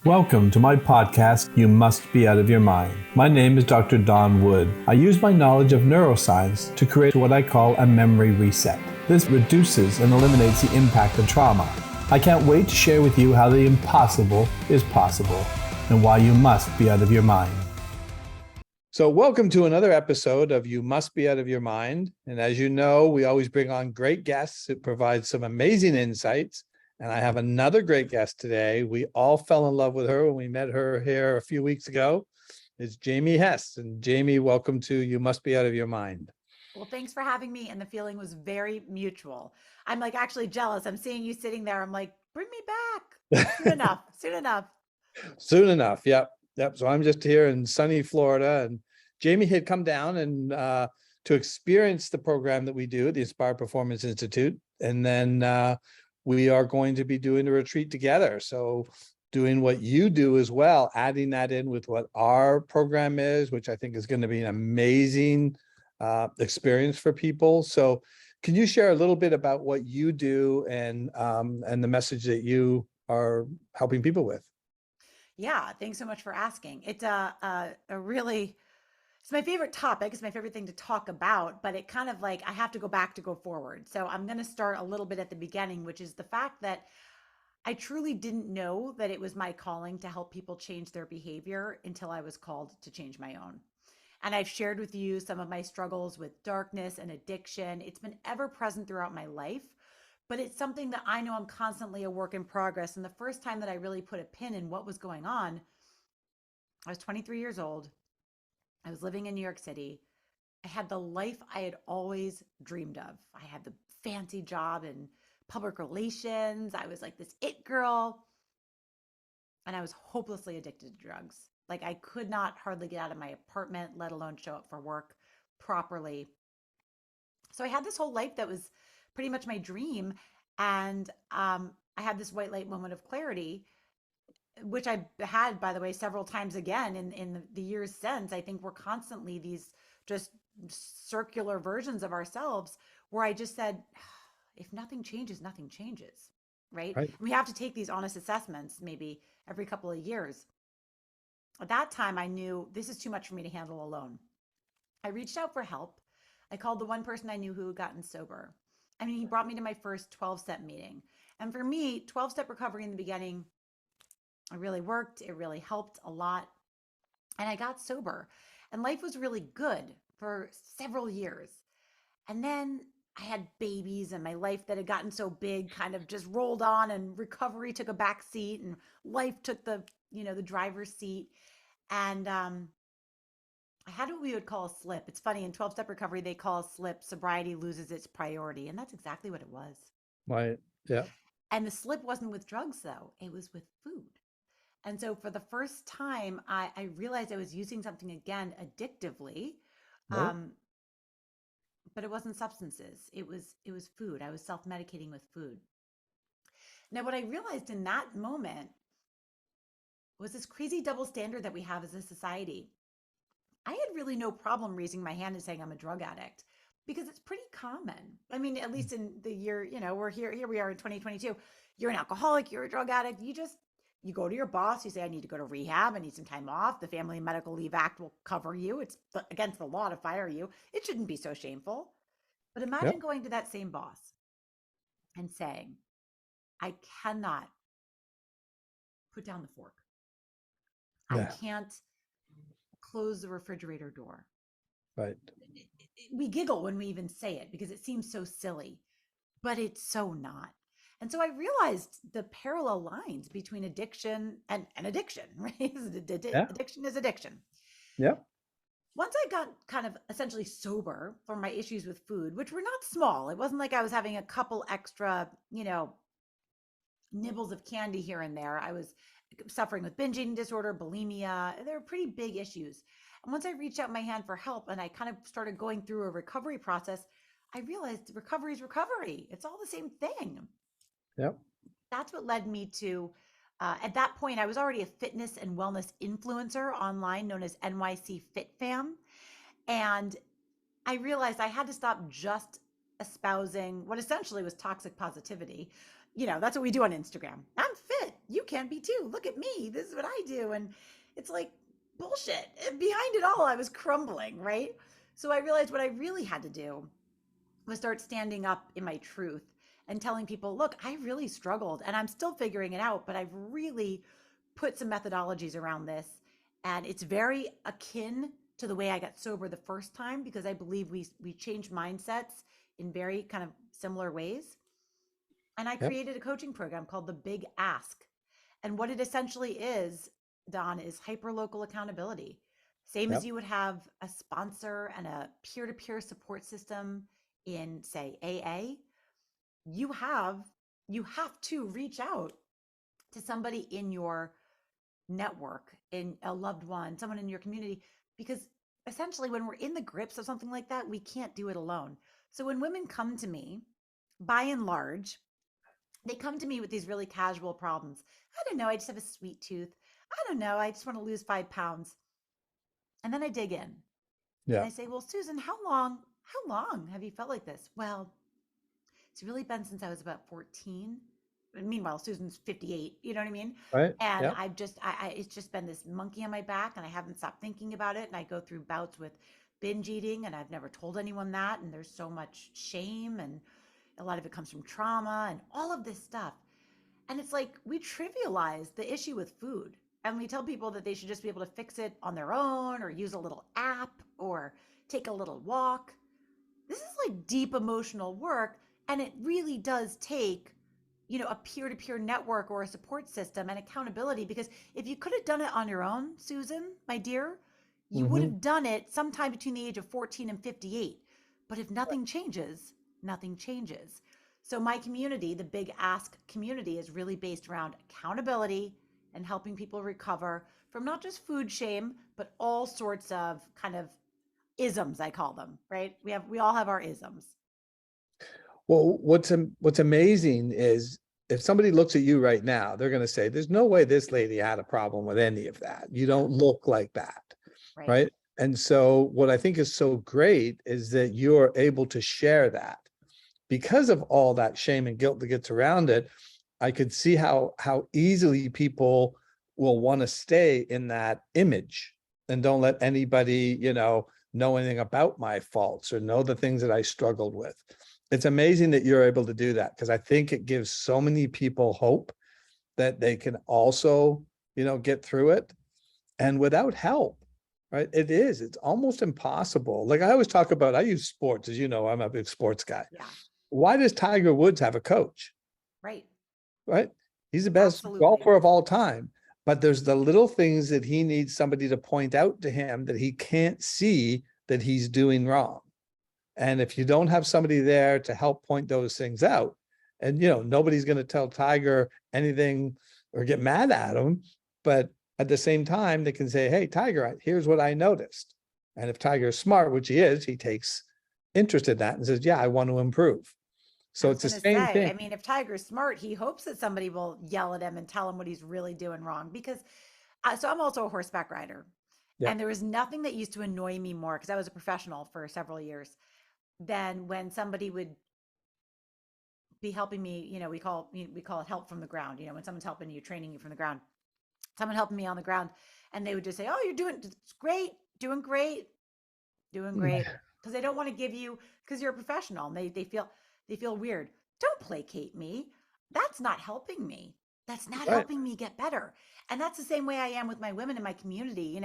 Welcome to my podcast, You Must Be Out of Your Mind. My name is Dr. Don Wood. I use my knowledge of neuroscience to create what I call a memory reset. This reduces and eliminates the impact of trauma. I can't wait to share with you how the impossible is possible and why you must be out of your mind. So welcome to another episode of You Must Be Out of Your Mind. And as you know, we always bring on great guests who provide some amazing insights. And I have another great guest today. We all fell in love with her when we met her here a few weeks ago. It's Jamie Hess. And Jamie, welcome to You Must Be Out of Your Mind. Well, thanks for having me. And the feeling was very mutual. I'm like actually jealous. I'm seeing you sitting there. I'm like, bring me back. Soon enough. Soon enough. Soon enough. Yep. So I'm just here in sunny Florida, and Jamie had come down and to experience the program that we do at the Inspired Performance Institute. And then we are going to be doing a retreat together. So doing what you do as well, adding that in with what our program is, which I think is going to be an amazing experience for people. So can you share a little bit about what you do and the message that you are helping people with? Yeah. Thanks so much for asking. It's a really, it's my favorite topic. It's my favorite thing to talk about, but it kind of like, I have to go back to go forward. So I'm going to start a little bit at the beginning, which is the fact that I truly didn't know that it was my calling to help people change their behavior until I was called to change my own. And I've shared with you some of my struggles with darkness and addiction. It's been ever present throughout my life, but it's something that I know I'm constantly a work in progress. And the first time that I really put a pin in what was going on, I was 23 years old. I was living in New York City. I had the life I had always dreamed of. I had the fancy job in public relations. I was like this it girl. And I was hopelessly addicted to drugs. Like I could not hardly get out of my apartment, let alone show up for work properly. So I had this whole life that was pretty much my dream. And I had this white light moment of clarity, which I had, by the way, several times again in the years since. I think we're constantly these just circular versions of ourselves where I just said, if nothing changes, nothing changes. Right. Right. And we have to take these honest assessments maybe every couple of years. At that time, I knew this is too much for me to handle alone. I reached out for help. I called the one person I knew who had gotten sober. I mean, he brought me to my first 12-step meeting. And for me, 12-step recovery in the beginning, it really worked. It really helped a lot. And I got sober. And life was really good for several years. And then I had babies, and my life that had gotten so big kind of just rolled on, and recovery took a back seat, and life took the driver's seat. And I had what we would call a slip. It's funny, in 12-step recovery, they call a slip sobriety loses its priority. And that's exactly what it was. Right. Yeah. And the slip wasn't with drugs, though, it was with food. And so for the first time, I realized I was using something again addictively. Right. Um, but it wasn't substances. It was food. I was self-medicating with food. Now, what I realized in that moment was this crazy double standard that we have as a society. I had really no problem raising my hand and saying I'm a drug addict because it's pretty common. I mean, at least in the year, we're here we are in 2022. You're an alcoholic, you're a drug addict. You go to your boss, you say, I need to go to rehab, I need some time off. The Family and Medical Leave Act will cover you. It's against the law to fire you. It shouldn't be so shameful. But imagine Yep. going to that same boss and saying, I cannot put down the fork. I Yeah. can't close the refrigerator door. Right. We giggle when we even say it because it seems so silly, but it's so not. And so I realized the parallel lines between addiction and addiction, right? Yeah. Addiction is addiction. Yeah. Once I got kind of essentially sober from my issues with food, which were not small, it wasn't like I was having a couple extra, nibbles of candy here and there. I was suffering with binge eating disorder, bulimia. They were pretty big issues. And once I reached out my hand for help and I kind of started going through a recovery process, I realized recovery is recovery. It's all the same thing. Yep. That's what led me to, at that point, I was already a fitness and wellness influencer online known as NYC FitFam. And I realized I had to stop just espousing what essentially was toxic positivity. That's what we do on Instagram. I'm fit. you can be too. Look at me. This is what I do. And it's like bullshit. And behind it all, I was crumbling, right? So I realized what I really had to do was start standing up in my truth and telling people, look, I really struggled and I'm still figuring it out, but I've really put some methodologies around this. And it's very akin to the way I got sober the first time, because I believe we change mindsets in very kind of similar ways. And I Yep. created a coaching program called the Big Ask. And what it essentially is, Don, is hyperlocal accountability. Same as Yep. you would have a sponsor and a peer-to-peer support system in, say, AA, you have you have to reach out to somebody in your network, in a loved one, someone in your community, because essentially when we're in the grips of something like that, we can't do it alone. So when women come to me, by and large, they come to me with these really casual problems. I don't know, I just have a sweet tooth. I don't know, I just want to lose 5 pounds. And then I dig in and Yeah. I say, well, Susan, how long have you felt like this? Well, it's really been since I was about 14. Meanwhile, Susan's 58, you know what I mean? Right. And Yep. it's just been this monkey on my back and I haven't stopped thinking about it. And I go through bouts with binge eating and I've never told anyone that. And there's so much shame and a lot of it comes from trauma and all of this stuff. And it's like we trivialize the issue with food and we tell people that they should just be able to fix it on their own or use a little app or take a little walk. This is like deep emotional work, and it really does take, a peer-to-peer network or a support system and accountability, because if you could have done it on your own, Susan, my dear, you would Hmm. have done it sometime between the age of 14 and 58. But if nothing changes, nothing changes. So my community, the Big Ask community, is really based around accountability and helping people recover from not just food shame, but all sorts of kind of isms, I call them, right? We all have our isms. Well, what's amazing is if somebody looks at you right now, they're going to say, "There's no way this lady had a problem with any of that. You Yeah, don't look like that." right. Right. And so what I think is so great is that you're able to share that because of all that shame and guilt that gets around it. I could see how easily people will want to stay in that image and don't let anybody, know anything about my faults or know the things that I struggled with. It's amazing that you're able to do that because I think it gives so many people hope that they can also, get through it and without help. Right. It's almost impossible. Like I always talk about, I use sports, as you know, I'm a big sports guy. Yeah, Why does Tiger Woods have a coach? right. Right? He's the best Absolutely. golfer of all time. But there's the little things that he needs somebody to point out to him that he can't see that he's doing wrong. And if you don't have somebody there to help point those things out, and nobody's going to tell Tiger anything or get mad at him, but at the same time, they can say, "Hey, Tiger, here's what I noticed." And if Tiger's smart, which he is, he takes interest in that and says, "Yeah, I want to improve." I So was it's the going to same say, thing. I mean, if Tiger's smart, he hopes that somebody will yell at him and tell him what he's really doing wrong. Because, so I'm also a horseback rider. Yeah. And there was nothing that used to annoy me more, because I was a professional for several years, than when somebody would be helping me. We call it help from the ground. When someone's helping you, training you from the ground, someone helping me on the ground, and they would just say, "Oh, you're doing it's great, doing great, doing great," because they don't want to give you, because you're a professional and they feel weird. Don't placate me. That's not helping me. That's not Right. helping me get better. And that's the same way I am with my women in my community.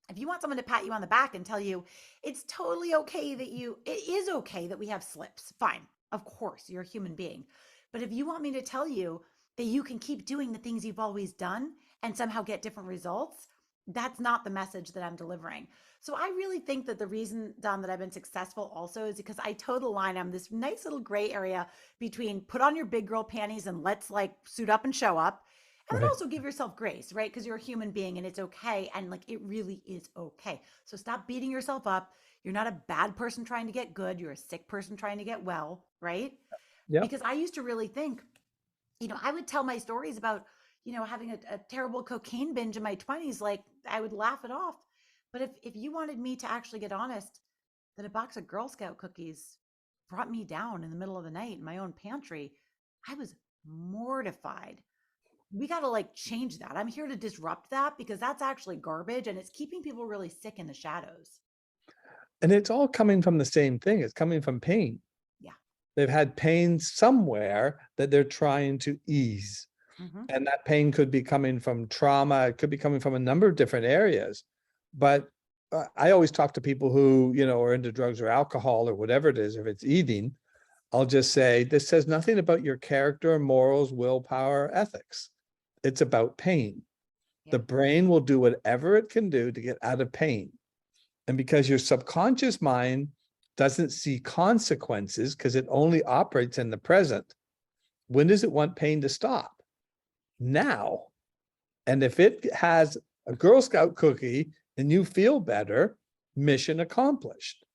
If you want someone to pat you on the back and tell you it's totally okay it is okay that we have slips, fine. Of course, you're a human being. But if you want me to tell you that you can keep doing the things you've always done and somehow get different results, that's not the message that I'm delivering. So I really think that the reason, Don, that I've been successful also is because I toe the line. I'm this nice little gray area between put on your big girl panties and let's like suit up and show up, and then Right. also give yourself grace, right? Because you're a human being and it's okay. And like it really is okay. So stop beating yourself up. You're not a bad person trying to get good. You're a sick person trying to get well, right? Yep. Because I used to really think, I would tell my stories about, having a terrible cocaine binge in my 20s. Like I would laugh it off. But if you wanted me to actually get honest, that a box of Girl Scout cookies brought me down in the middle of the night in my own pantry, I was mortified. we got to like change that. I'm here to disrupt that because that's actually garbage and it's keeping people really sick in the shadows. And it's all coming from the same thing. It's coming from pain. Yeah. They've had pain somewhere that they're trying to ease. Hmm. And that pain could be coming from trauma. It could be coming from a number of different areas. But I always talk to people who, are into drugs or alcohol or whatever it is, if it's eating, I'll just say, this says nothing about your character, morals, willpower, ethics. It's about pain. The Yeah. brain will do whatever it can do to get out of pain. And because your subconscious mind doesn't see consequences because it only operates in the present, when does it want pain to stop? Now. And if it has a Girl Scout cookie and you feel better, mission accomplished.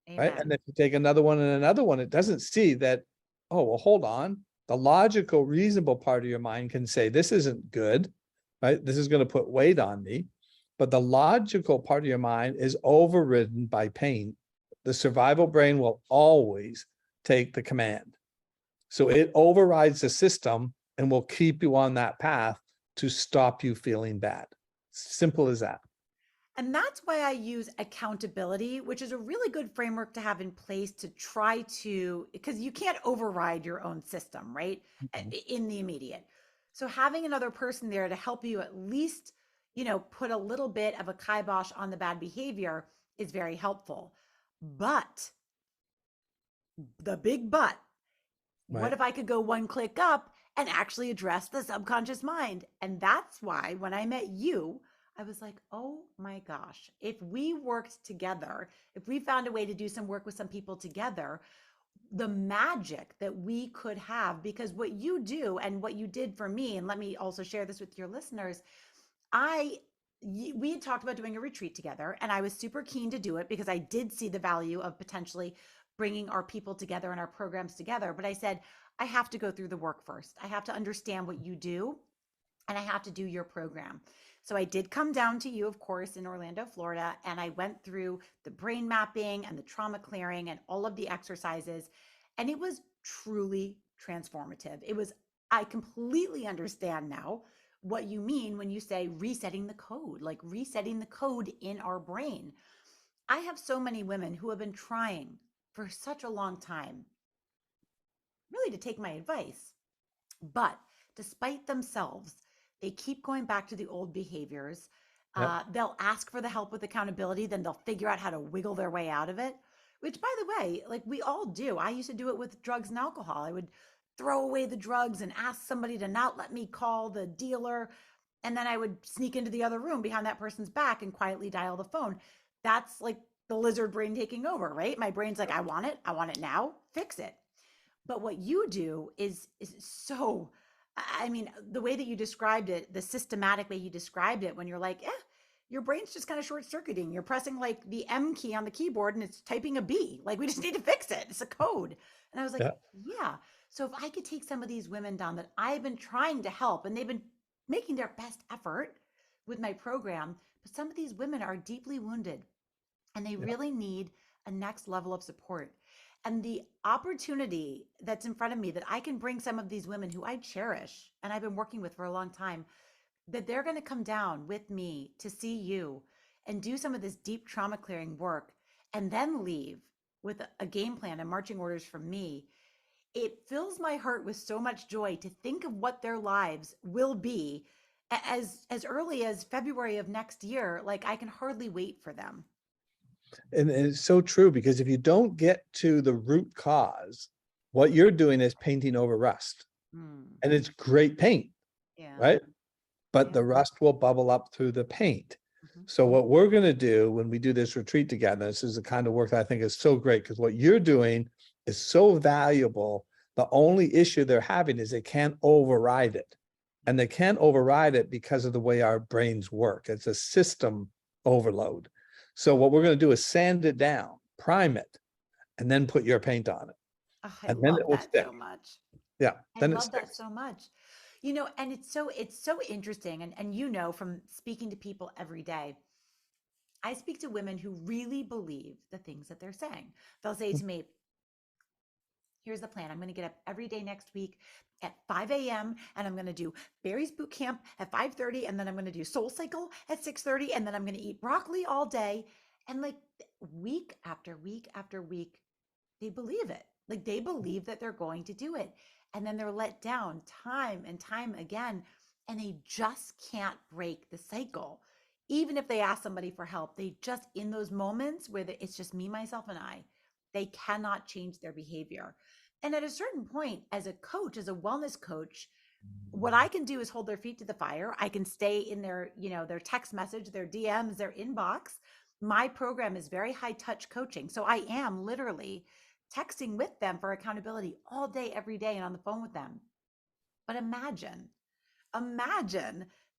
Right. And Amen. if you take another one and another one, it doesn't see that, oh, well, hold on. The logical, reasonable part of your mind can say, this isn't good, right? This is going to put weight on me. But the logical part of your mind is overridden by pain. The survival brain will always take the command. So it overrides the system and will keep you on that path to stop you feeling bad. Simple as that. And that's why I use accountability, which is a really good framework to have in place to try to, because you can't override your own system, right? Mhm. In the immediate. So having another person there to help you at least, put a little bit of a kibosh on the bad behavior is very helpful. But the big but, what Right. if I could go one click up and actually address the subconscious mind? And that's why when I met you, I was like, oh my gosh, if we worked together, if we found a way to do some work with some people together, the magic that we could have, because what you do and what you did for me, and let me also share this with your listeners, I we had talked about doing a retreat together and I was super keen to do it because I did see the value of potentially bringing our people together and our programs together, but I said I have to go through the work first. I have to understand what you do and I have to do your program. So I did come down to you, of course, in Orlando, Florida, and I went through the brain mapping and the trauma clearing and all of the exercises. And it was truly transformative. I completely understand now what you mean when you say resetting the code, like resetting the code in our brain. I have so many women who have been trying for such a long time, really to take my advice. But despite themselves, they keep going back to the old behaviors. Yep. They'll ask for the help with accountability, then they'll figure out how to wiggle their way out of it, which, by the way, like we all do. I used to do it with drugs and alcohol. I would throw away the drugs and ask somebody to not let me call the dealer. And then I would sneak into the other room behind that person's back and quietly dial the phone. That's like the lizard brain taking over, right? My brain's like, I want it now, fix it. But what you do is so, I mean, the way that you described it, the systematic way you described it, when you're like, your brain's just kind of short circuiting. You're pressing like the M key on the keyboard and it's typing a B. Like, we just need to fix it. It's a code. And I was like, Yeah. yeah. So if I could take some of these women down that I've been trying to help and they've been making their best effort with my program, but some of these women are deeply wounded and they Yeah. really need a next level of support. And the opportunity that's in front of me that I can bring some of these women who I cherish and I've been working with for a long time, that they're going to come down with me to see you and do some of this deep trauma clearing work and then leave with a game plan and marching orders from me. It fills my heart with so much joy to think of what their lives will be as early as February of next year. Like, I can hardly wait for them. And it's so true, because if you don't get to the root cause, what you're doing is painting over rust. Hmm. And it's great paint, Yeah. right? But Yeah. the rust will bubble up through the paint. Mhm. So what we're going to do when we do this retreat together, this is the kind of work that I think is so great, because what you're doing is so valuable. The only issue they're having is they can't override it. And they can't override it because of the way our brains work. It's a system overload. So what we're going to do is sand it down, prime it, and then put your paint on it. Oh, I And then it love will that stick. so much. Yeah, I then it love that sticks. so much. And it's so interesting. And from speaking to people every day, I speak to women who really believe the things that they're saying. They'll say to me, here's the plan. I'm going to get up every day next week at 5 a.m. and I'm going to do Barry's boot camp at 5:30, and then I'm going to do Soul Cycle at 6:30, and then I'm going to eat broccoli all day. And like week after week after week, they believe it. Like they believe that they're going to do it. And then they're let down time and time again. And they just can't break the cycle. Even if they ask somebody for help, they just, in those moments where it's just me, myself, and I, they cannot change their behavior. And at a certain point, as a coach, as a wellness coach, what I can do is hold their feet to the fire. I can stay in their, their text message, their DMs, their inbox. My program is very high touch coaching. So I am literally texting with them for accountability all day, every day, and on the phone with them. But imagine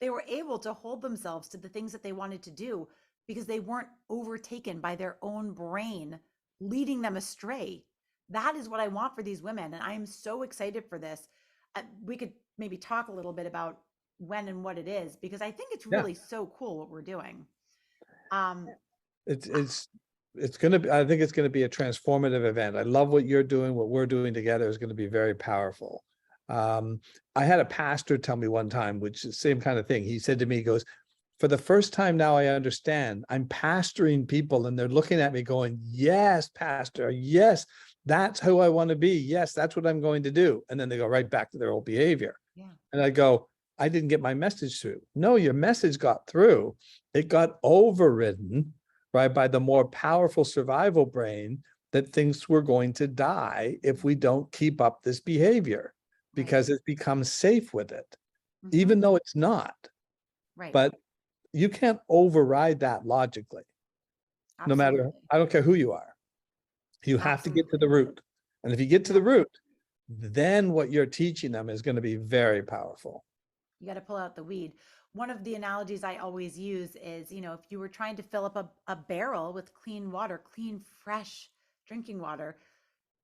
they were able to hold themselves to the things that they wanted to do because they weren't overtaken by their own brain leading them astray. That is what I want for these women. And I am so excited for this. We could maybe talk a little bit about when and what it is, because I think it's really so cool what we're doing. It's going to be, I think it's going to be a transformative event. I love what you're doing. What we're doing together is going to be very powerful. I had a pastor tell me one time, which is the same kind of thing. He said to me, he goes, for the first time now I understand, I'm pastoring people and they're looking at me going, yes, pastor, yes, that's who I want to be. Yes, that's what I'm going to do. And then they go right back to their old behavior. Yeah. And I go, I didn't get my message through. No, your message got through. It got overridden, right, by the more powerful survival brain that thinks we're going to die if we don't keep up this behavior, because it becomes safe with it, even though it's not. Right. But you can't override that logically. Absolutely. No matter, I don't care who you are. You have to get to the root. And if you get to the root, then what you're teaching them is going to be very powerful. You got to pull out the weed. One of the analogies I always use is, if you were trying to fill up a barrel with clean water, clean, fresh drinking water,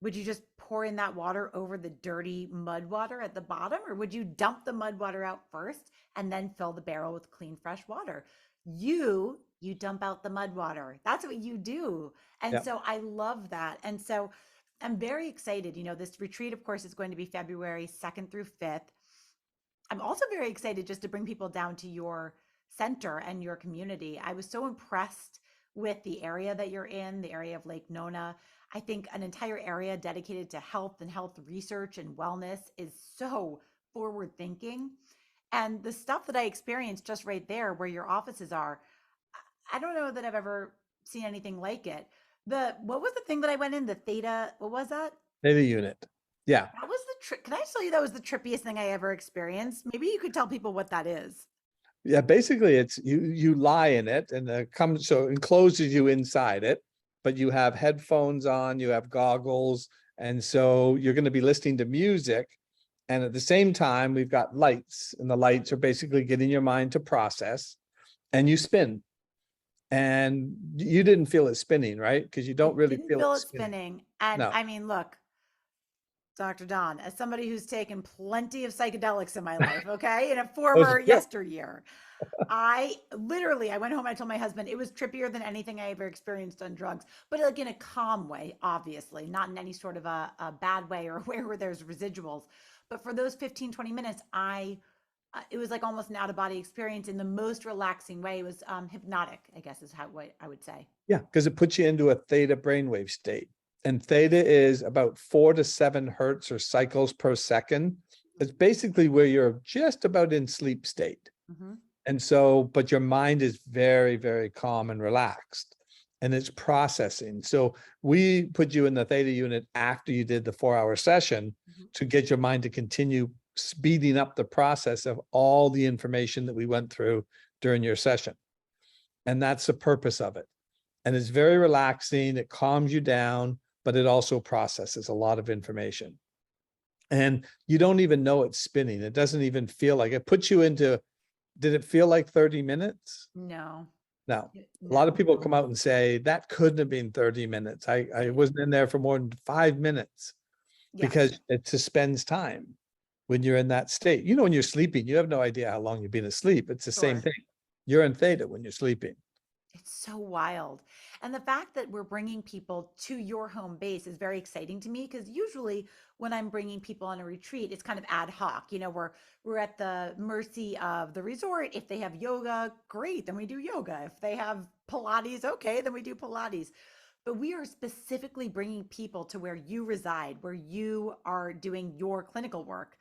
would you just pour in that water over the dirty mud water at the bottom? Or would you dump the mud water out first and then fill the barrel with clean, fresh water? You dump out the mud water. That's what you do. And so I love that. And so I'm very excited. This retreat, of course, is going to be February 2nd through 5th. I'm also very excited just to bring people down to your center and your community. I was so impressed with the area that you're in, the area of Lake Nona. I think an entire area dedicated to health and health research and wellness is so forward thinking. And the stuff that I experienced just right there where your offices are, I don't know that I've ever seen anything like it. What was the thing that I went in? The theta, what was that? Theta unit. Yeah. That was the trick. Can I tell you that was the trippiest thing I ever experienced? Maybe you could tell people what that is. Yeah, basically it's you lie in it and so encloses you inside it, but you have headphones on, you have goggles, and so you're going to be listening to music. And at the same time, we've got lights, and the lights are basically getting your mind to process, and you spin. And you didn't feel it spinning, right? Because you don't really feel it spinning. And no. I mean, look, Dr. Don, as somebody who's taken plenty of psychedelics in my life, okay, in a former yesteryear, I went home, I told my husband it was trippier than anything I ever experienced on drugs, but like in a calm way, obviously, not in any sort of a bad way or where there's residuals. But for those 15, 20 minutes, it was like almost an out of body experience in the most relaxing way. It was hypnotic, I guess is what I would say. Yeah, because it puts you into a theta brainwave state. And theta is about 4 to 7 hertz or cycles per second. It's basically where you're just about in sleep state. And so, but your mind is very, very calm and relaxed, and it's processing. So we put you in the theta unit after you did the 4-hour session to get your mind to continue speeding up the process of all the information that we went through during your session. And that's the purpose of it. And it's very relaxing. It calms you down, but it also processes a lot of information. And you don't even know it's spinning. It doesn't even feel like it. Puts you into, did it feel like 30 minutes? No. No. A lot of people come out and say that couldn't have been 30 minutes. I wasn't in there for more than 5 minutes because it suspends time when you're in that state. When you're sleeping, you have no idea how long you've been asleep. It's the same thing. You're in theta when you're sleeping. It's so wild. And the fact that we're bringing people to your home base is very exciting to me because usually when I'm bringing people on a retreat, it's kind of ad hoc. We're at the mercy of the resort. If they have yoga, great, then we do yoga. If they have Pilates, okay, then we do Pilates. But we are specifically bringing people to where you reside, where you are doing your clinical work.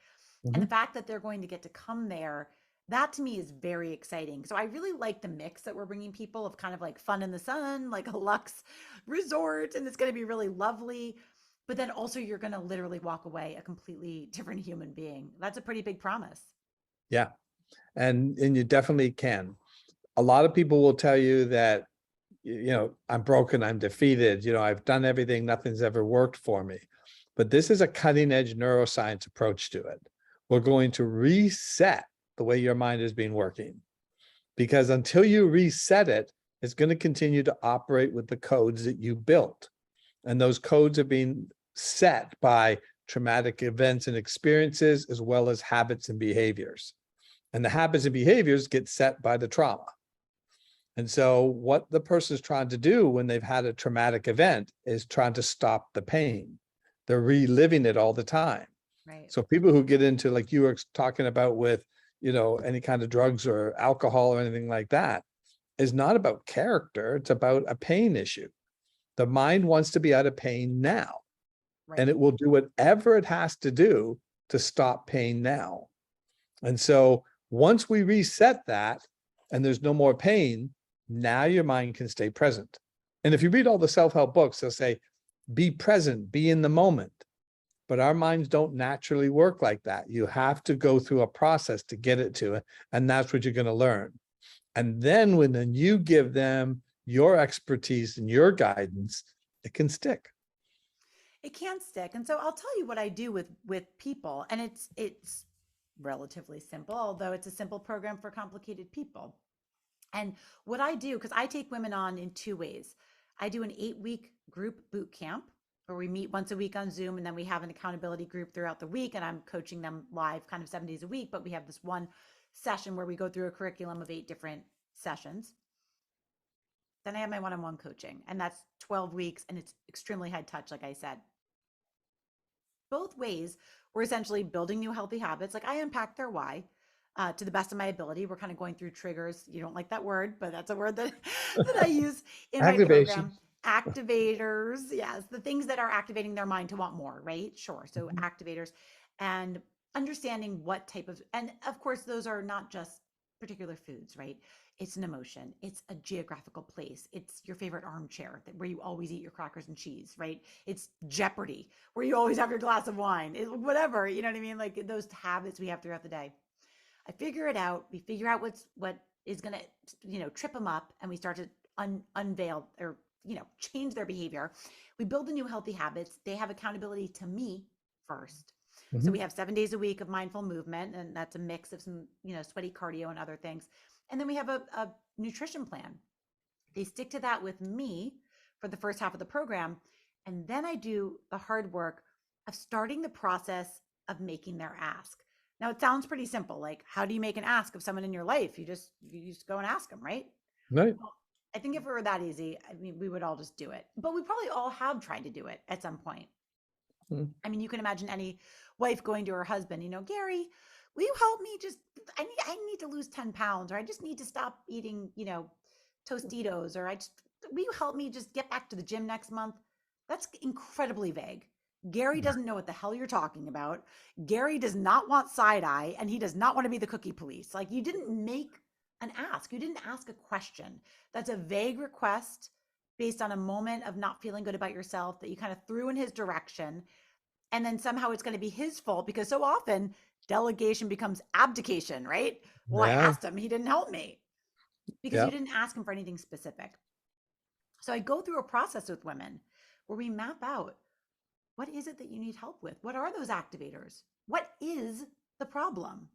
And the Mhm. fact that they're going to get to come there, that to me is very exciting. So I really like the mix that we're bringing people of kind of like fun in the sun, like a luxe resort, and it's going to be really lovely. But then also, you're going to literally walk away a completely different human being. That's a pretty big promise. Yeah, and you definitely can. A lot of people will tell you that, I'm broken, I'm defeated, I've done everything, nothing's ever worked for me. But this is a cutting edge neuroscience approach to it. We're going to reset the way your mind has been working, because until you reset it, it's going to continue to operate with the codes that you built. And those codes are being set by traumatic events and experiences, as well as habits and behaviors. And the habits and behaviors get set by the trauma. And so what the person is trying to do when they've had a traumatic event is trying to stop the pain. They're reliving it all the time. Right. So people who get into, like you were talking about with, any kind of drugs or alcohol or anything like that, is not about character. It's about a pain issue. The mind wants to be out of pain now, and Right. it will do whatever it has to do to stop pain now. And so once we reset that and there's no more pain, now your mind can stay present. And if you read all the self-help books, they'll say, be present, be in the moment. But our minds don't naturally work like that. You have to go through a process to get it to it. And that's what you're going to learn. And then when you give them your expertise and your guidance, it can stick. It can stick. And so I'll tell you what I do with people, and it's relatively simple, although it's a simple program for complicated people. And what I do, because I take women on in two ways. I do an 8-week group boot camp where we meet once a week on Zoom, and then we have an accountability group throughout the week. And I'm coaching them live kind of 7 days a week. But we have this one session where we go through a curriculum of 8 different sessions. Then I have my one on one coaching, and that's 12 weeks, and it's extremely high touch, like I said. Both ways, we're essentially building new healthy habits. Like I unpack their why to the best of my ability. We're kind of going through triggers. You don't like that word, but that's a word that that I use in my Activation. program. Activators, yes, the things that are activating their mind to want more, right? Sure. So Mhm. activators and understanding what type of, and of course, those are not just particular foods, right? It's an emotion. It's a geographical place. It's your favorite armchair where you always eat your crackers and cheese, right? It's Jeopardy where you always have your glass of wine, whatever, you know what I mean? Like those habits we have throughout the day. I figure it out. We figure out what is going to, trip them up, and we start to unveil or, change their behavior. We build the new healthy habits. They have accountability to me first. So we Mhm. have 7 days a week of mindful movement, and that's a mix of some, sweaty cardio and other things. And then we have a nutrition plan. They stick to that with me for the first half of the program. And then I do the hard work of starting the process of making their ask. Now it sounds pretty simple. Like, how do you make an ask of someone in your life? You just go and ask them, right? Right. Well, I think if it were that easy, I mean, we would all just do it. But we probably all have tried to do it at some point. Mhm. I mean, you can imagine any wife going to her husband, Gary, will you help me just I need to lose 10 pounds, or I just need to stop eating, Tostitos, or will you help me just get back to the gym next month? That's incredibly vague. Gary doesn't know what the hell you're talking about. Gary does not want side eye, and he does not want to be the cookie police. Like, you didn't make an ask. You didn't ask a question. That's a vague request based on a moment of not feeling good about yourself that you kind of threw in his direction, and then somehow it's going to be his fault because so often delegation becomes abdication, right? Well, I Yeah. asked him, he didn't help me because you Yeah. didn't ask him for anything specific. So I go through a process with women where we map out, what is it that you need help with? What are those activators? What is the problem?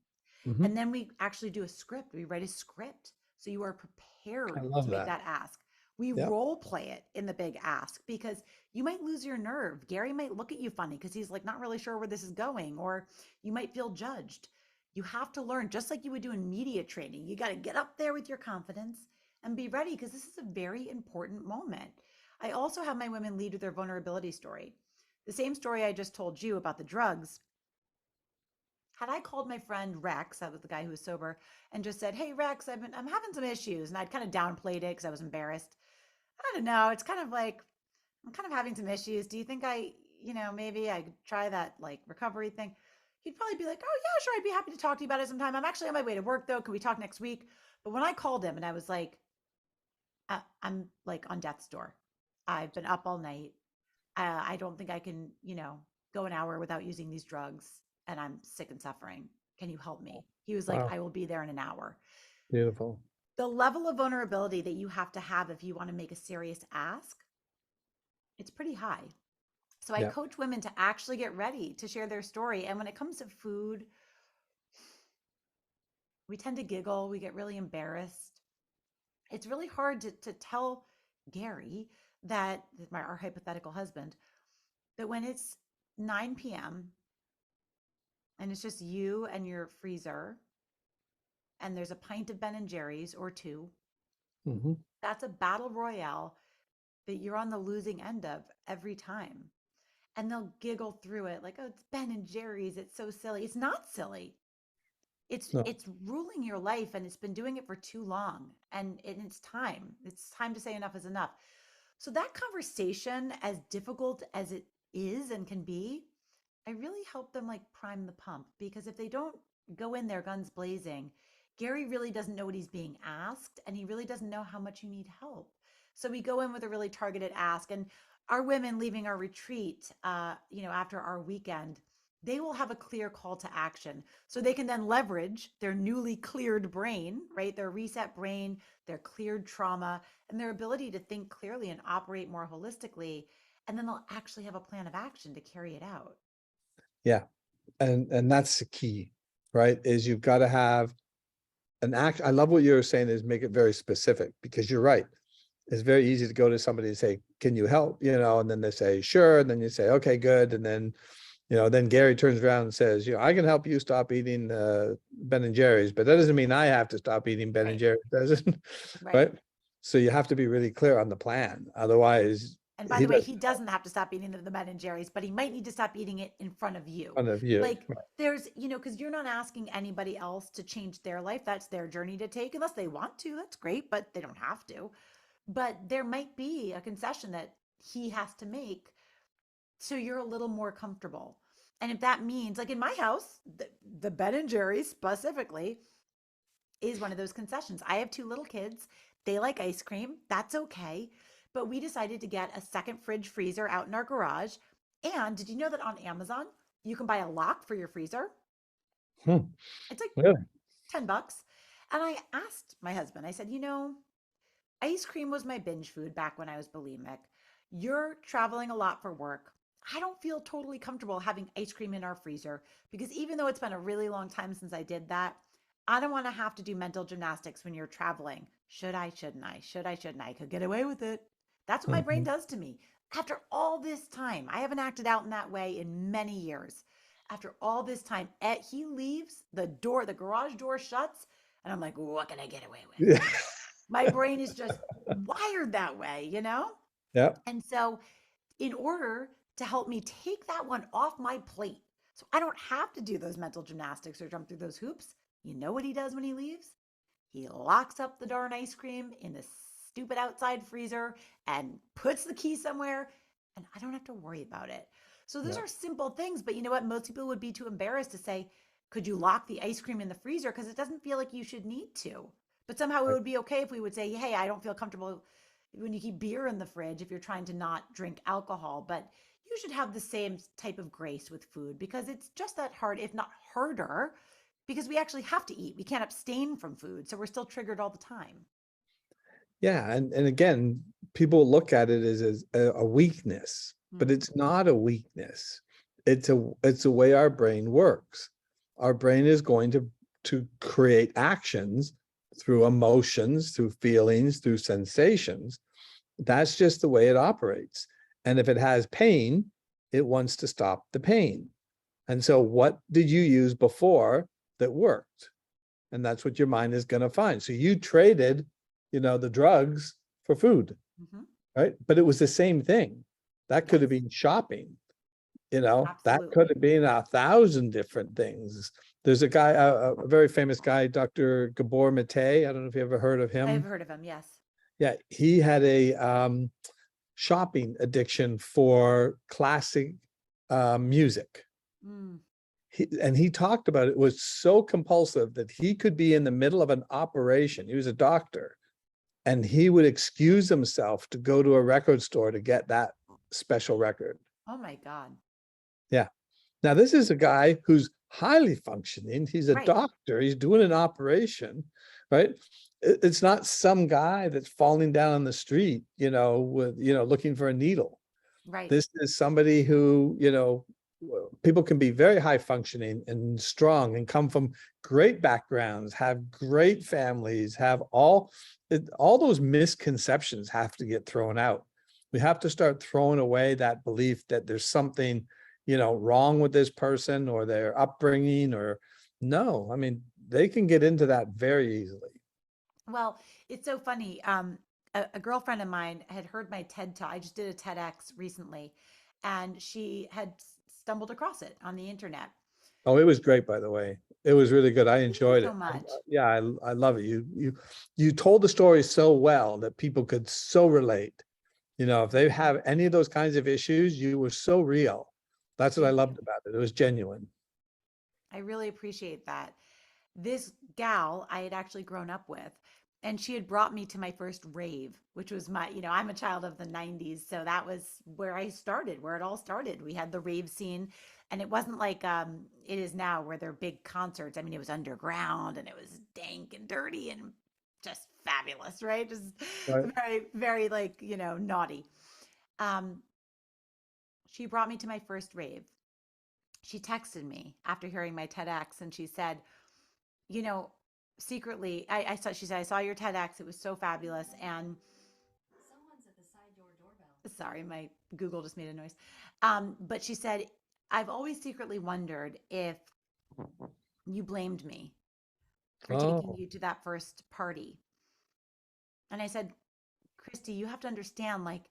Mhm. And then we actually do a script. We write a script. So you are I prepared love to make that. that ask. We Yeah. role play it in the big ask because you might lose your nerve. Gary might look at you funny because he's like not really sure where this is going, or you might feel judged. You have to learn, just like you would do in media training. You got to get up there with your confidence and be ready because this is a very important moment. I also have my women lead with their vulnerability story. The same story I just told you about the drugs. Had I called my friend Rex, that was the guy who was sober, and just said, "Hey Rex, I'm having some issues," and I'd kind of downplayed it because I was embarrassed. I don't know. It's kind of like I'm kind of having some issues. Do you think maybe I could try that like recovery thing? He'd probably be like, "Oh yeah, sure, I'd be happy to talk to you about it sometime. I'm actually on my way to work though. Can we talk next week?" But when I called him and I was like, I'm like on death's door. I've been up all night. I don't think I can, go an hour without using these drugs, and I'm sick and suffering. Can you help me? He was like, Wow. I will be there in an hour. Beautiful. The level of vulnerability that you have to have if you want to make a serious ask, it's pretty high. So I Yeah. coach women to actually get ready to share their story. And when it comes to food, we tend to giggle, we get really embarrassed. It's really hard to tell Gary that our hypothetical husband, that when it's 9 p.m. and it's just you and your freezer and there's a pint of Ben and Jerry's or two, Hmm. that's a battle royale that you're on the losing end of every time. And they'll giggle through it like, "Oh, it's Ben and Jerry's. It's so silly." It's not silly. It's No. it's ruling your life, and it's been doing it for too long. And it's time. It's time to say enough is enough. So that conversation, as difficult as it is and can be, I really help them like prime the pump, because if they don't go in there guns blazing, Gary really doesn't know what he's being asked, and he really doesn't know how much you need help. So we go in with a really targeted ask, and our women leaving our retreat, after our weekend, they will have a clear call to action. So they can then leverage their newly cleared brain, right? Their reset brain, their cleared trauma, and their ability to think clearly and operate more holistically. And then they'll actually have a plan of action to carry it out. Yeah. And that's the key, right? Is you've got to have an act. I love what you're saying is make it very specific, because you're right. It's very easy to go to somebody and say, "Can you help?" And then they say, "Sure." And then you say, "Okay, good." And then, then Gary turns around and says, "I can help you stop eating Ben and Jerry's, but that doesn't mean I have to stop eating Ben and Right. Jerry's, does it?" Right. Right. So you have to be really clear on the plan. Otherwise, And by he the way, doesn't he doesn't have to stop eating the Ben and Jerry's, but he might need to stop eating it in front of you. want of you. Like there's, because you're not asking anybody else to change their life. That's their journey to take, unless they want to. That's great, but they don't have to. But there might be a concession that he has to make so you're a little more comfortable. And if that means, like in my house, the Ben and Jerry's specifically is one of those concessions. I have two little kids. They like ice cream. That's okay. But we decided to get a second fridge freezer out in our garage. And did you know that on Amazon, you can buy a lock for your freezer? Hmm. It's like Really? $10. And I asked my husband, I said, ice cream was my binge food back when I was bulimic. You're traveling a lot for work. I don't feel totally comfortable having ice cream in our freezer, because even though it's been a really long time since I did that, I don't want to have to do mental gymnastics when you're traveling. Should I? Shouldn't I? Should I? Shouldn't I? Could get away with it. That's what my brain Mhm. does to me. After all this time, I haven't acted out in that way in many years. After all this time, he leaves, the garage door shuts, and I'm like, what can I get away with? Yeah. My brain is just wired that way? Yeah. And so, in order to help me take that one off my plate, so I don't have to do those mental gymnastics or jump through those hoops, you know what he does when he leaves? He locks up the darn ice cream in the stupid outside freezer and puts the key somewhere, and I don't have to worry about it. So, those Yeah. are simple things, but you know what? Most people would be too embarrassed to say, "Could you lock the ice cream in the freezer?" Because it doesn't feel like you should need to. But somehow it Right. would be okay if we would say, "Hey, I don't feel comfortable when you keep beer in the fridge if you're trying to not drink alcohol." But you should have the same type of grace with food, because it's just that hard, if not harder, because we actually have to eat. We can't abstain from food. So we're still triggered all the time. Yeah. And again, people look at it as a weakness, but Mm-hmm. it's not a weakness. It's a way our brain works. Our brain is going to create actions through emotions, through feelings, through sensations. That's just the way it operates. And if it has pain, it wants to stop the pain. And so what did you use before that worked? And that's what your mind is going to find. So you traded the drugs for food, Mhm. right? But it was the same thing. That could have Yes, been shopping, that absolutely. could have been 1,000 different things. There's a guy, a very famous guy, Dr. Gabor Mate. I don't know if you ever heard of I've him. heard of him. Yes. Yeah, he had a shopping addiction for classic music. Mm. And he talked about it was so compulsive that he could be in the middle of an operation. He was a doctor, and he would excuse himself to go to a record store to get that special record. Oh my God. Yeah. Now, this is a guy who's highly functioning. He's a Right. doctor. He's doing an operation, right? It's not some guy that's falling down on the street, with, looking for a needle. Right. This is somebody who, people can be very high functioning and strong and come from great backgrounds, have great families, have all those misconceptions have to get thrown out. We have to start throwing away that belief that there's something, wrong with this person or their upbringing or no, I mean, they can get into that very easily. Well, it's so funny. A girlfriend of mine had heard my TED talk. I just did a TEDx recently, and she had stumbled across it on the internet. Oh, it was great, by the way. It was really good. I Thank you enjoyed so it. much. Yeah, I love it. You told the story so well that people could so relate. If they have any of those kinds of issues, you were so real. That's what I Thank you. loved about it. It was genuine. I really appreciate that. This gal I had actually grown up with, and she had brought me to my first rave, which was I'm a child of the 90s, so that was where I started, where it all started. We had the rave scene, and it wasn't like it is now where they're big concerts. I mean, it was underground and it was dank and dirty and just fabulous, right? Just Right. very, very like, naughty. Um, she brought me to my first rave. She texted me after hearing my TEDx, and she said, you know, secretly, I saw, she said, I saw your TEDx. It was so fabulous. And someone's at the side door doorbell. Sorry, my Google just made a noise. But she said, I've always secretly wondered if you blamed me for taking Oh, you to that first party. And I said, Christy, you have to understand, like,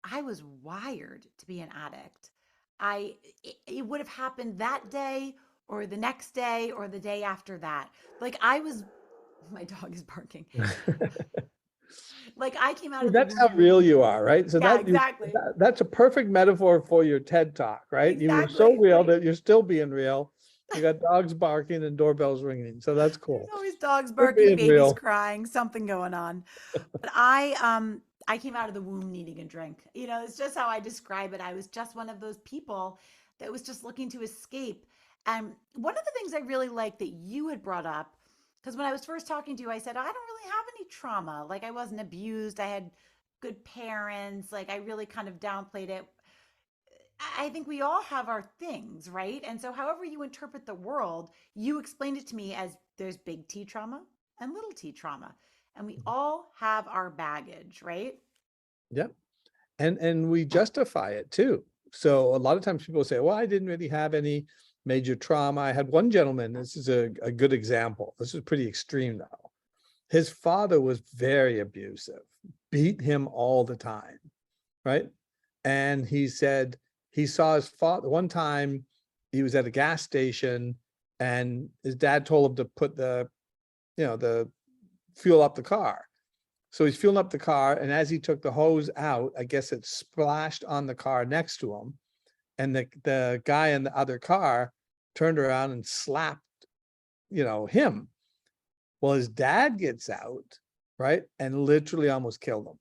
I was wired to be an addict. It would have happened that day or the next day or the day after that. Like I was, my dog is barking. Like I came out well, of the that's how womb. real you are, right? So Yeah, exactly. that's a perfect metaphor for your TED talk, right? You were so Exactly. real Like that you're still being real. You got dogs barking and doorbells ringing. So that's there's cool. always dogs You're barking, being babies real. crying, something going on. But I came out of the womb needing a drink. It's just how I describe it. I was just one of those people that was just looking to escape. And one of the things I really like that you had brought up, because when I was first talking to you, I said, I don't really have any trauma. Like I wasn't abused. I had good parents. Like I really kind of downplayed it. I think we all have our things, right? And so, however you interpret the world, you explained it to me as there's big T trauma and little t trauma. And we all have our baggage, right? Yep. And we justify it too. So a lot of times people say, well, I didn't really have any major trauma. I had one gentleman, this is a good example. This is pretty extreme though. His father was very abusive, beat him all the time, right? And he said he saw his father one time, he was at a gas station and his dad told him to put the fuel up the car. So he's fueling up the car, and as he took the hose out, I guess it splashed on the car next to him. And the guy in the other car turned around and slapped, him. Well, his dad gets out, right? And literally almost killed him.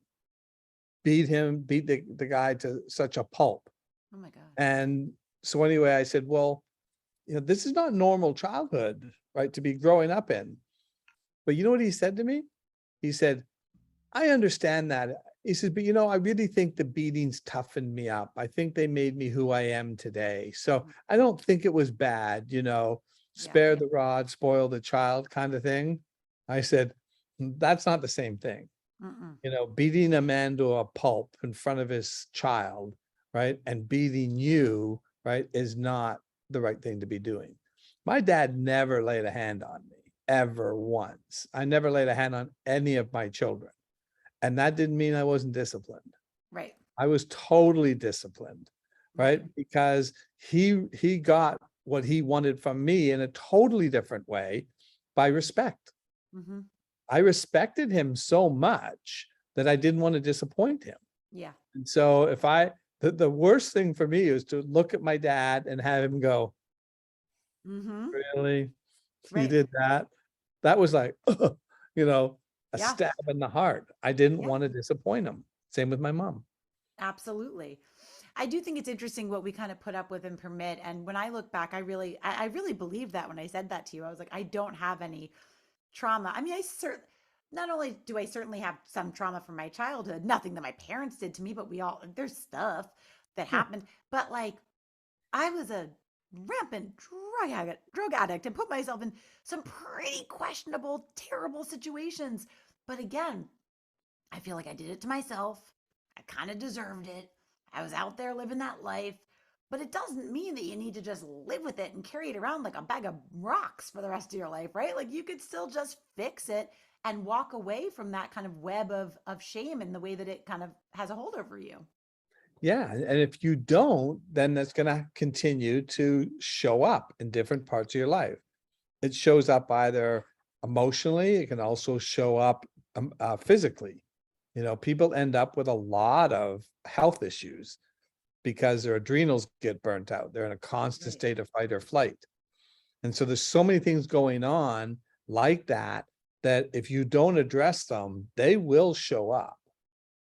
Beat the guy to such a pulp. Oh my God. And so anyway, I said, well, this is not normal childhood, right? To be growing up in. But you know what he said to me? He said, I understand that. He says, but I really think the beatings toughened me up. I think they made me who I am today. So I don't think it was bad, Yeah. spare the rod, spoil the child kind of thing. I said, that's not the same thing. Mm-mm. Beating a man to a pulp in front of his child, right? And beating you, right, is not the right thing to be doing. My dad never laid a hand on me. ever once. I never laid a hand on any of my children. And that didn't mean I wasn't disciplined. Right. I was totally disciplined, right? Because he got what he wanted from me in a totally different way by respect. Mm-hmm. I respected him so much that I didn't want to disappoint him. Yeah. And so the worst thing for me is to look at my dad and have him go, Mm-hmm. really? You Right. did that? That was like, you know, a Yeah. stab in the heart. I didn't Yeah. want to disappoint him. Same with my mom. Absolutely. I do think it's interesting what we kind of put up with and permit. And when I look back, I really believe that when I said that to you, I was like, I don't have any trauma. I mean, not only do I certainly have some trauma from my childhood, nothing that my parents did to me, but there's stuff that Yeah. happened. But like, I was a rampant drug addict and put myself in some pretty questionable, terrible situations. But again, I feel like I did it to myself. I kind of deserved it. I was out there living that life. But it doesn't mean that you need to just live with it and carry it around like a bag of rocks for the rest of your life, right? Like you could still just fix it and walk away from that kind of web of shame and the way that it kind of has a hold over you. Yeah. And if you don't, then that's going to continue to show up in different parts of your life. It shows up either emotionally, it can also show up physically. You know, people end up with a lot of health issues because their adrenals get burnt out. They're in a constant Right. state of fight or flight. And so there's so many things going on like that, that if you don't address them, they will show up.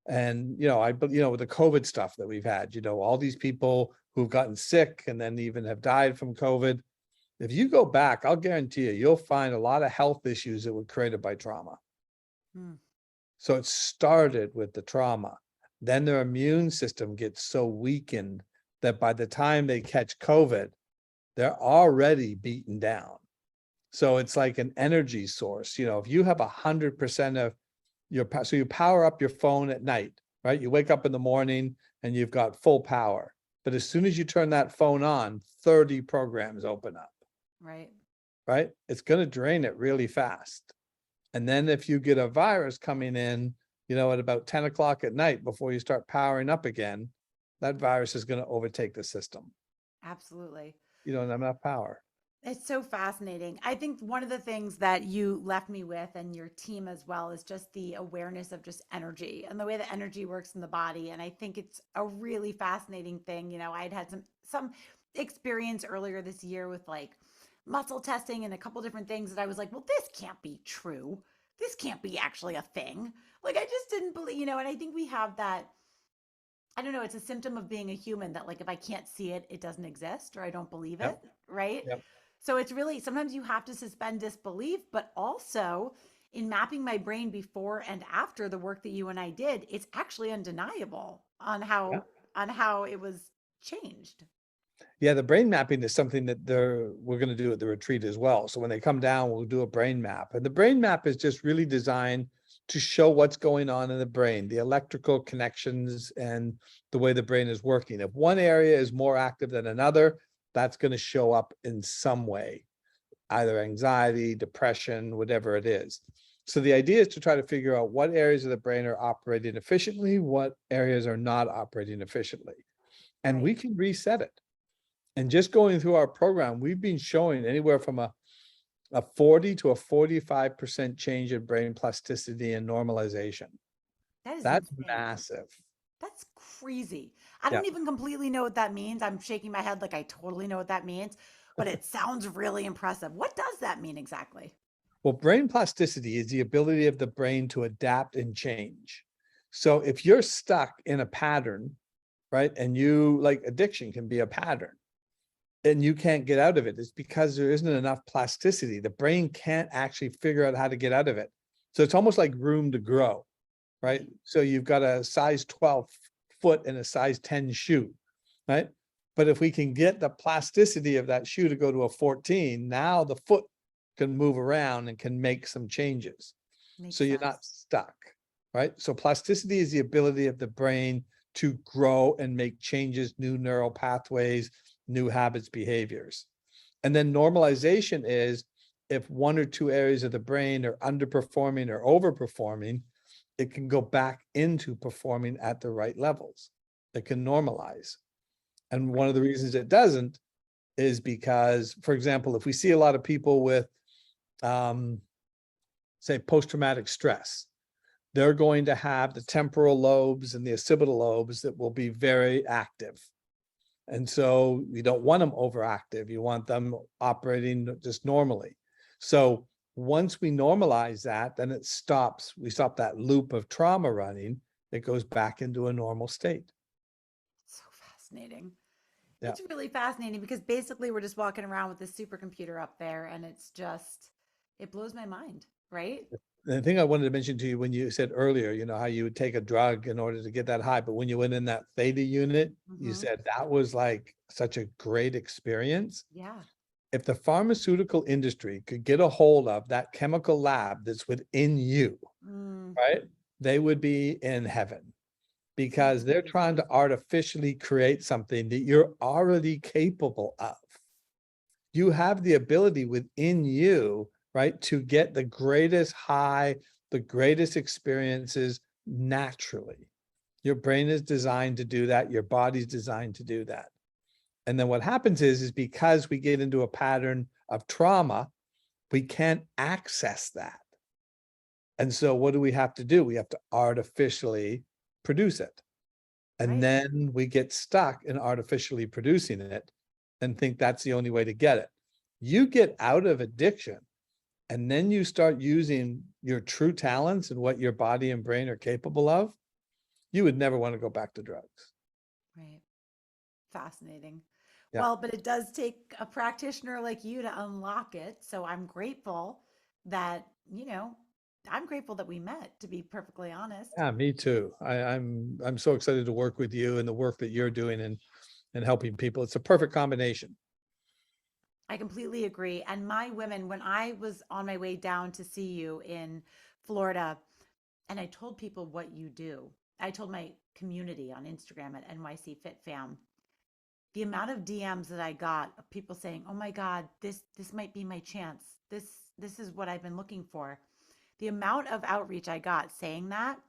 And, with the COVID stuff that we've had, all these people who've gotten sick and then even have died from COVID. If you go back, I'll guarantee you'll find a lot of health issues that were created by trauma. Hmm. So it started with the trauma. Then their immune system gets so weakened that by the time they catch COVID, they're already beaten down. So it's like an energy source. If you have 100% of so you power up your phone at night, right? You wake up in the morning and you've got full power. But as soon as you turn that phone on, 30 programs open up. Right. Right? It's going to drain it really fast. And then if you get a virus coming in, at about 10 o'clock at night before you start powering up again, that virus is going to overtake the system. Absolutely. You don't have enough power. It's so fascinating. I think one of the things that you left me with and your team as well is just the awareness of just energy and the way that energy works in the body. And I think it's a really fascinating thing. I'd had some experience earlier this year with like muscle testing and a couple different things that I was like, well, this can't be true. This can't be actually a thing. Like I just didn't believe, and I think we have that. I don't know, it's a symptom of being a human that like if I can't see it, it doesn't exist or I don't believe it, Yep. right? Yep. So it's really sometimes you have to suspend disbelief, but also in mapping my brain before and after the work that you and I did, it's actually undeniable on Yeah. how it was changed. Yeah, the brain mapping is something that we're going to do at the retreat as well. So when they come down, we'll do a brain map. And the brain map is just really designed to show what's going on in the brain, the electrical connections and the way the brain is working. If one area is more active than another, that's going to show up in some way, either anxiety, depression, whatever it is. So the idea is to try to figure out what areas of the brain are operating efficiently, what areas are not operating efficiently. And we Right. can reset it. And just going through our program, we've been showing anywhere from a 40 to a 45% change in brain plasticity and normalization. That is That's insane. massive. That's crazy. I Yeah. don't even completely know what that means. I'm shaking my head like I totally know what that means, but it sounds really impressive. What does that mean exactly? Well, brain plasticity is the ability of the brain to adapt and change. So if you're stuck in a pattern, right, and you like addiction can be a pattern, and you can't get out of it, it's because there isn't enough plasticity. The brain can't actually figure out how to get out of it. So it's almost like room to grow, right? So you've got a size 12 foot and a size 10 shoe, right? But if we can get the plasticity of that shoe to go to a 14, now the foot can move around and can make some changes. Makes So you're sense. not stuck, right? So plasticity is the ability of the brain to grow and make changes, new neural pathways, new habits, behaviors. And then normalization is if one or two areas of the brain are underperforming or overperforming, it can go back into performing at the right levels. It can normalize. And one of the reasons it doesn't is because, for example, if we see a lot of people with, say, post-traumatic stress, they're going to have the temporal lobes and the occipital lobes that will be very active. And so you don't want them overactive. You want them operating just normally. So once we normalize that, then it stops. We stop that loop of trauma running. It goes back into a normal state. So fascinating. Yeah. It's really fascinating because basically we're just walking around with this supercomputer up there and it's just, it blows my mind, right? The thing I wanted to mention to you when you said earlier, you know, how you would take a drug in order to get that high, but when you went in that theta unit, you said that was like such a great experience. Yeah. If the pharmaceutical industry could get a hold of that chemical lab that's within you, right, they would be in heaven, because they're trying to artificially create something that you're already capable of. You have the ability within you, right, to get the greatest high, the greatest experiences naturally. Your brain is designed to do that. Your body's designed to do that. And then what happens is because we get into a pattern of trauma, we can't access that. And so what do we have to do? We have to artificially produce it. And then we get stuck in artificially producing it and think that's the only way to get it. You get out of addiction and then you start using your true talents and what your body and brain are capable of, you would never want to go back to drugs. Right. Fascinating. Yeah. Well, but it does take a practitioner like you to unlock it. So I'm grateful that, I'm grateful that we met, to be perfectly honest. Yeah, me too. I'm so excited to work with you and the work that you're doing and helping people. It's a perfect combination. I completely agree. And my women, when I was on my way down to see you in Florida, and I told people what you do, I told my community on Instagram at NYC Fit Fam, the amount of DMs that I got of people saying, "Oh my God, this might be my chance. This is what I've been looking for." The amount of outreach I got saying that,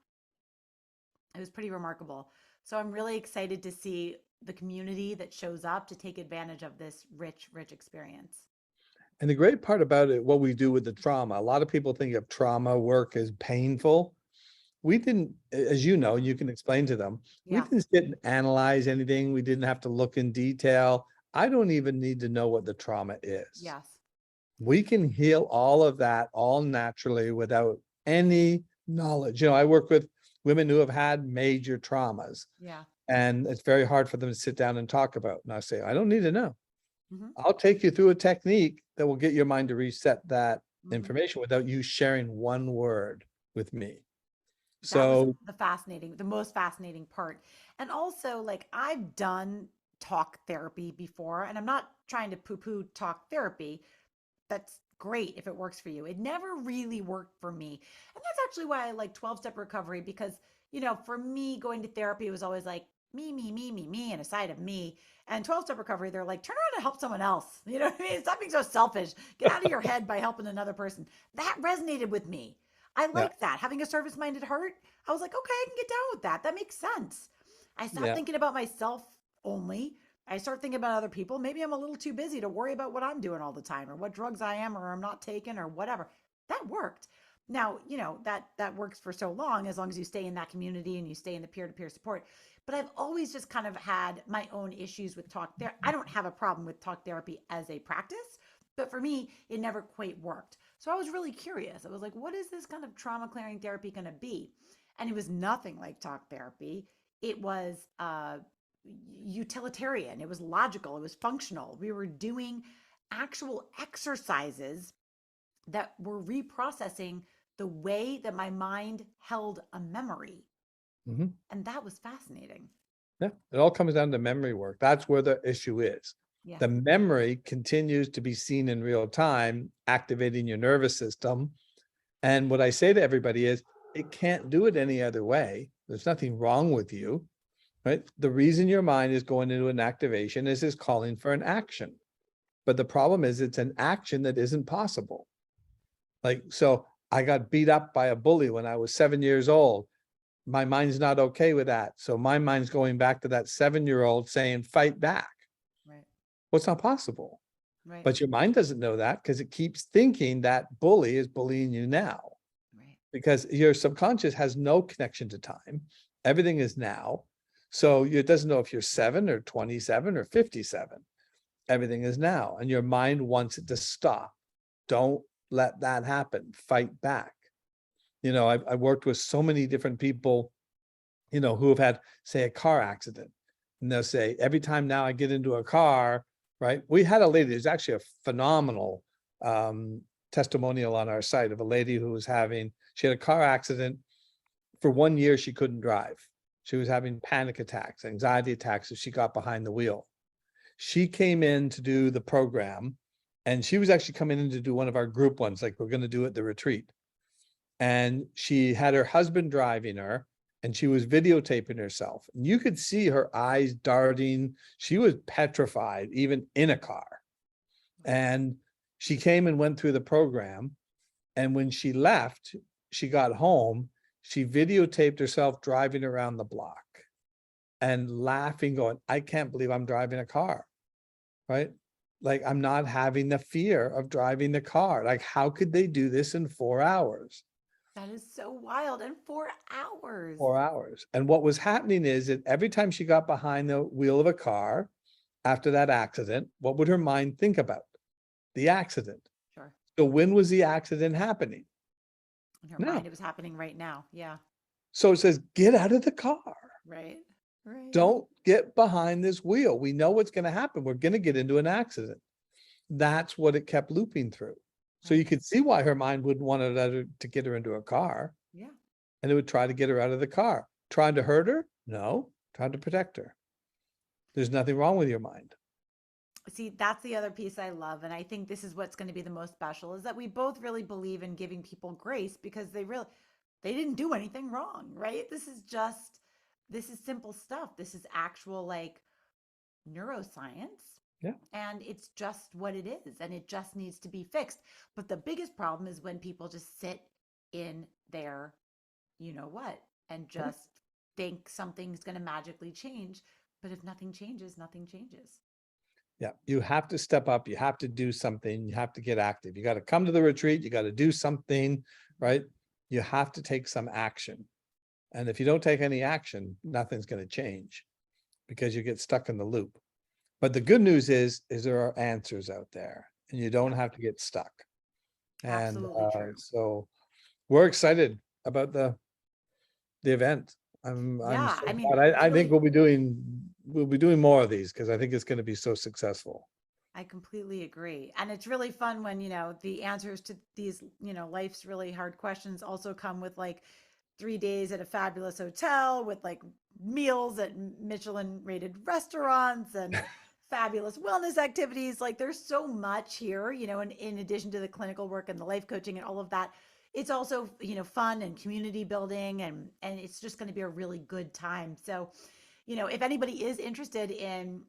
it was pretty remarkable. So I'm really excited to see the community that shows up to take advantage of this rich, rich experience. And the great part about it, what we do with the trauma, a lot of people think of trauma work as painful. We didn't, as you know, you can explain to them, we Yeah. didn't sit and analyze anything. We didn't have to look in detail. I don't even need to know what the trauma is. Yes. We can heal all of that all naturally without any knowledge. You know, I work with women who have had major traumas. Yeah. And it's very hard for them to sit down and talk about. And I say, I don't need to know. Mm-hmm. I'll take you through a technique that will get your mind to reset that Mm-hmm. information without you sharing one word with me. That was So the most fascinating part. And also, like, I've done talk therapy before, and I'm not trying to poo-poo talk therapy. That's great if it works for you. It never really worked for me. And that's actually why I like 12-step recovery, because, for me, going to therapy was always like me, and a side of me. And 12-step recovery, they're like, turn around and help someone else. You know what I mean? Stop being so selfish. Get out of your head by helping another person. That resonated with me. I like that. Having a service-minded heart, I was like, okay, I can get down with that. That makes sense. I stopped thinking about myself only. I start thinking about other people. Maybe I'm a little too busy to worry about what I'm doing all the time or what drugs I am or I'm not taking or whatever. That worked. Now, that works for so long as you stay in that community and you stay in the peer-to-peer support. But I've always just kind of had my own issues with talk therapy. I don't have a problem with talk therapy as a practice, but for me, it never quite worked. So I was really curious. I was like, what is this kind of trauma clearing therapy going to be? And it was nothing like talk therapy. It was utilitarian. It was logical. It was functional. We were doing actual exercises that were reprocessing the way that my mind held a memory. Mhm. And that was fascinating. Yeah, it all comes down to memory work. That's where the issue is. Yeah. The memory continues to be seen in real time, activating your nervous system. And what I say to everybody is, it can't do it any other way. There's nothing wrong with you, right? The reason your mind is going into an activation is calling for an action. But the problem is it's an action that isn't possible. Like, so I got beat up by a bully when I was 7 years old. My mind's not okay with that. So my mind's going back to that 7-year-old saying, fight back. Right. Well, it's not possible. Right. But your mind doesn't know that because it keeps thinking that bully is bullying you now. Right. Because your subconscious has no connection to time. Everything is now. So it doesn't know if you're 7 or 27 or 57. Everything is now. And your mind wants it to stop. Don't let that happen. Fight back. You know, I've worked with so many different people, you know, who have had, say, a car accident. And they'll say, every time now I get into a car, right? We had a lady, there's actually a phenomenal testimonial on our site of a lady who was having, she had a car accident. For 1 year, she couldn't drive. She was having panic attacks, anxiety attacks as she got behind the wheel. She came in to do the program, and she was actually coming in to do one of our group ones, like we're going to do at the retreat. And she had her husband driving her, and she was videotaping herself. And you could see her eyes darting. She was petrified, even in a car. And she came and went through the program. And when she left, she got home, she videotaped herself driving around the block and laughing, going, I can't believe I'm driving a car, right? Like, I'm not having the fear of driving the car. Like, how could they do this in 4 hours? That is so wild. And 4 hours. 4 hours. And what was happening is that every time she got behind the wheel of a car after that accident, what would her mind think about? The accident. Sure. So when was the accident happening? In her No. mind, it was happening right now. Yeah. So it says, get out of the car. Right. Right. Don't get behind this wheel. We know what's going to happen. We're going to get into an accident. That's what it kept looping through. So you could see why her mind wouldn't want to get her into a car. Yeah. And it would try to get her out of the car. Trying to hurt her? No. Trying to protect her. There's nothing wrong with your mind. See, that's the other piece I love. And I think this is what's going to be the most special, is that we both really believe in giving people grace because they didn't do anything wrong, right? This is simple stuff. This is actual like neuroscience. Yeah. And it's just what it is. And it just needs to be fixed. But the biggest problem is when people just sit in their, you know what, and just think something's going to magically change. But if nothing changes, nothing changes. Yeah, you have to step up. You have to do something. You have to get active. You got to come to the retreat. You got to do something, right? You have to take some action. And if you don't take any action, nothing's going to change because you get stuck in the loop. But the good news is there are answers out there and you don't have to get stuck. And Absolutely true. so we're excited about the event. I'm Yeah, so I mean, glad. I it's think really- we'll be doing more of these because I think it's going to be so successful. I completely agree. And it's really fun when, the answers to these, life's really hard questions also come with like 3 days at a fabulous hotel with like meals at Michelin rated restaurants and fabulous wellness activities. Like there's so much here, and in addition to the clinical work and the life coaching and all of that, it's also, fun and community building and it's just going to be a really good time. So, if anybody is interested in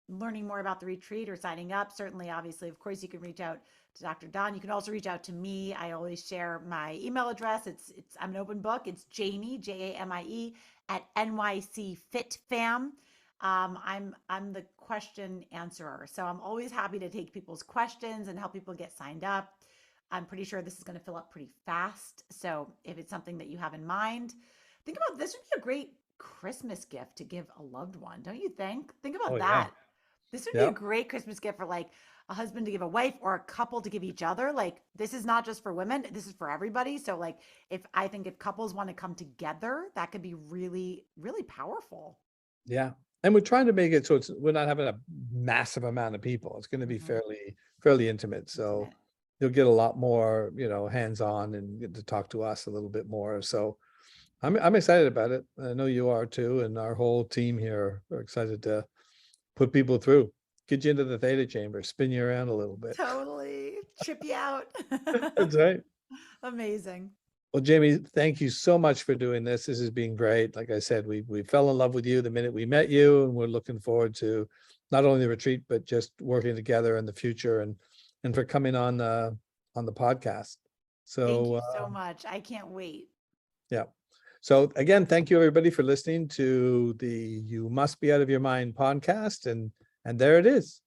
learning more about the retreat or signing up, certainly, obviously, of course, you can reach out to Dr. Don. You can also reach out to me. I always share my email address. I'm an open book. It's Jamie, Jamie at NYC Fit Fam. I'm the question answerer. So I'm always happy to take people's questions and help people get signed up. I'm pretty sure this is going to fill up pretty fast. So if it's something that you have in mind, think about this would be a great Christmas gift to give a loved one, don't you think? Think about that. Yeah. This would be a great Christmas gift for like a husband to give a wife or a couple to give each other. Like this is not just for women, this is for everybody. So like if couples want to come together, that could be really, really powerful. Yeah. And we're trying to make it so we're not having a massive amount of people. It's going to be fairly intimate. So you'll get a lot more, hands-on and get to talk to us a little bit more. So I'm excited about it. I know you are too. And our whole team here are excited to put people through, get you into the theta chamber, spin you around a little bit. Totally. Trip you out. That's right. Amazing. Well, Jamie, thank you so much for doing this. This has been great. Like I said, we fell in love with you the minute we met you, and we're looking forward to not only the retreat, but just working together in the future, and for coming on the podcast. Thank you So so much. I can't wait. yeah. So again, thank you everybody for listening to the You Must Be Out of Your Mind podcast. And there it is.